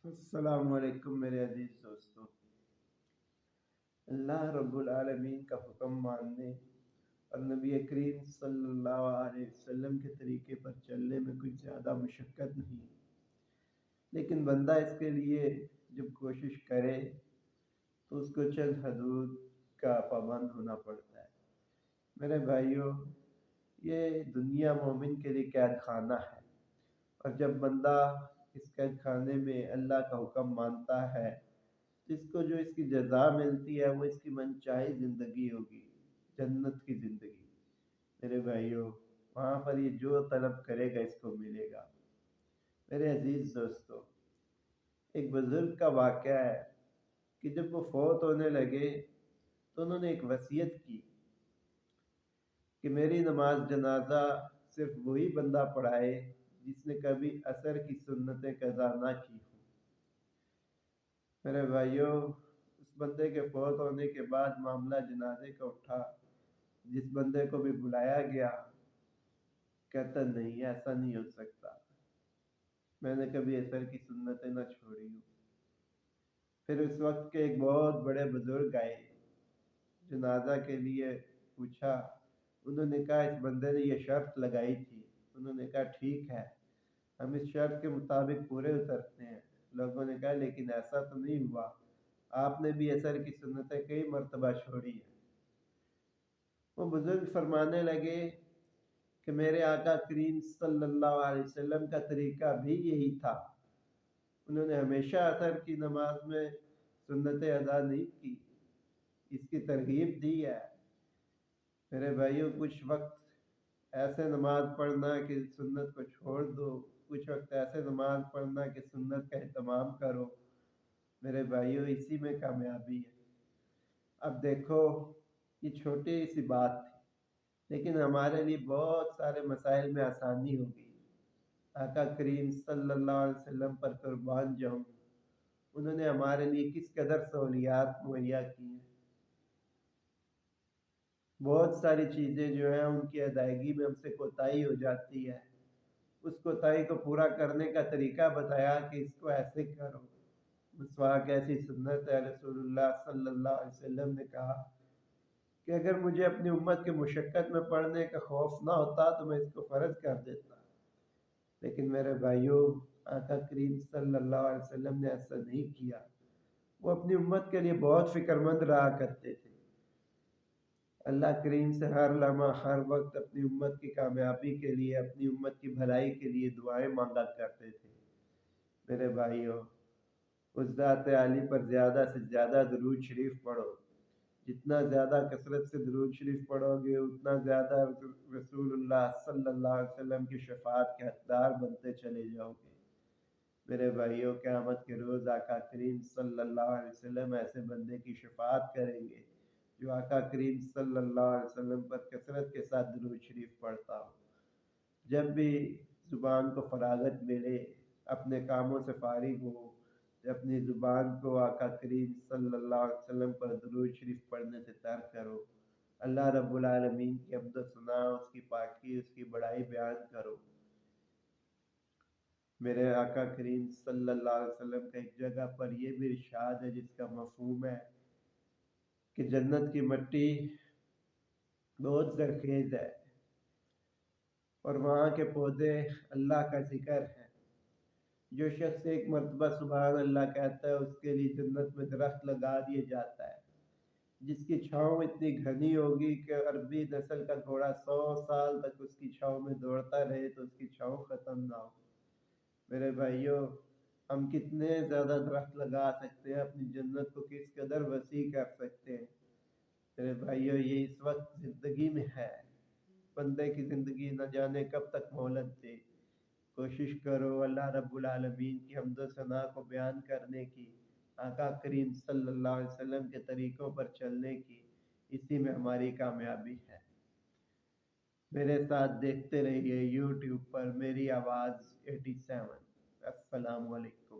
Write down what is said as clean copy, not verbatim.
السلام علیکم میرے عزیز دوستوں۔ اللہ رب العالمین کا حکم ماننے اور نبی کریم صلی اللہ علیہ وسلم کے طریقے پر چلنے میں کچھ زیادہ مشقت نہیں، لیکن بندہ اس کے لیے جب کوشش کرے تو اس کو چند حدود کا پابند ہونا پڑتا ہے۔ میرے بھائیوں، یہ دنیا مومن کے لیے قید خانہ ہے، اور جب بندہ اس قید خانے میں اللہ کا حکم مانتا ہے، جس کو جو اس کی جزا ملتی ہے وہ اس کی منچاہی زندگی ہوگی، جنت کی زندگی۔ میرے بھائیوں، وہاں پر یہ جو طلب کرے گا اس کو ملے گا۔ میرے عزیز دوستو، ایک بزرگ کا واقعہ ہے کہ جب وہ فوت ہونے لگے تو انہوں نے ایک وصیت کی کہ میری نماز جنازہ صرف وہی بندہ پڑھائے جس نے کبھی عصر کی سنتیں قضا نہ کی ہوں۔ میرے بھائیوں، اس بندے کے فوت ہونے کے بعد معاملہ جنازے کا اٹھا، جس بندے کو بھی بلایا گیا کہتا نہیں، ایسا نہیں ہو سکتا، میں نے کبھی عصر کی سنتیں نہ چھوڑی ہوں۔ پھر اس وقت کے ایک بہت بڑے بزرگ آئے، جنازہ کے لیے پوچھا، انہوں نے کہا اس بندے نے یہ شرط لگائی تھی۔ انہوں نے کہا ٹھیک ہے، ہم اس شرط کے مطابق پورے اترتے ہیں۔ لوگوں نے کہا لیکن ایسا تو نہیں ہوا، آپ نے بھی عصر کی سنتیں کئی مرتبہ چھوڑی ہیں۔ وہ بزرگ فرمانے لگے کہ میرے آقا کریم صلی اللہ علیہ وسلم کا طریقہ بھی یہی تھا، انہوں نے ہمیشہ عصر کی نماز میں سنتیں ادا نہیں کی، اس کی ترغیب دی ہے۔ میرے بھائیوں، کچھ وقت ایسے نماز پڑھنا کہ سنت کو چھوڑ دو، کچھ وقت ایسے نماز پڑھنا کہ سنت کا اہتمام کرو۔ میرے بھائیوں، اسی میں کامیابی ہے۔ اب دیکھو، یہ چھوٹی سی بات تھی لیکن ہمارے لیے بہت سارے مسائل میں آسانی ہو گئی۔ آقا کریم صلی اللہ علیہ وسلم پر قربان جاؤں، انہوں نے ہمارے لیے کس قدر سہولیات مہیا کی ہیں۔ بہت ساری چیزیں جو ہیں ان کی ادائیگی میں ہم سے کوتاہی ہو جاتی ہے، اس کوتاہی کو پورا کرنے کا طریقہ بتایا کہ اس کو ایسے کرو۔ مسواک ایسی سنت ہے، رسول اللہ صلی اللہ علیہ وسلم نے کہا کہ اگر مجھے اپنی امت کے مشقت میں پڑھنے کا خوف نہ ہوتا تو میں اس کو فرض کر دیتا، لیکن میرے بھائیوں، آقا کریم صلی اللہ علیہ وسلم نے ایسا نہیں کیا۔ وہ اپنی امت کے لیے بہت فکر مند رہا کرتے تھے۔ اللہ کریم سے ہر لمحہ ہر وقت اپنی امت کی کامیابی کے لیے، اپنی امت کی بھلائی کے لیے دعائیں مانگا کرتے تھے۔ میرے بھائیوں، اس ذات عالی پر زیادہ سے زیادہ درود شریف پڑھو۔ جتنا زیادہ کثرت سے درود شریف پڑھو گے اتنا زیادہ رسول اللہ صلی اللہ علیہ وسلم کی شفاعت کے حقدار بنتے چلے جاؤ گے۔ میرے بھائیوں، قیامت کے روز آقا کریم صلی اللہ علیہ وسلم ایسے بندے کی شفاعت کریں گے جو آقا کریم صلی اللہ علیہ وسلم پر کثرت کے ساتھ درود شریف پڑھتا ہو۔ جب بھی زبان کو فراغت ملے، اپنے کاموں سے فارغ ہو، اپنی زبان کو آقا کریم صلی اللہ علیہ وسلم پر درود شریف پڑھنے سے تر کرو۔ اللہ رب العالمین کی حمد و ثنا، اس کی پاکی، اس کی بڑائی بیان کرو۔ میرے آقا کریم صلی اللہ علیہ وسلم کا ایک جگہ پر یہ بھی ارشاد ہے جس کا مفہوم ہے کہ جنت کی مٹی بہت زرخیز ہے اور وہاں کے پودے اللہ کا ذکر ہے۔ جو شخص ایک مرتبہ سبحان اللہ کہتا ہے اس کے لیے جنت میں درخت لگا دیا جاتا ہے جس کی چھاؤں اتنی گھنی ہوگی کہ عربی نسل کا گھوڑا 100 سال تک اس کی چھاؤں میں دوڑتا رہے تو اس کی چھاؤں ختم نہ ہو۔ میرے بھائیوں، ہم کتنے زیادہ درخت لگا سکتے ہیں، اپنی جنت کو کس قدر وسیع کر سکتے ہیں۔ میرے بھائیوں، یہ اس وقت زندگی میں ہے، بندے کی زندگی نہ جانے کب تک مہلت دے۔ کوشش کرو اللہ رب العالمین کی حمد و ثنا کو بیان کرنے کی، آقا کریم صلی اللہ علیہ وسلم کے طریقوں پر چلنے کی، اسی میں ہماری کامیابی ہے۔ میرے ساتھ دیکھتے رہیے یوٹیوب پر میری آواز 87۔ السلام علیکم۔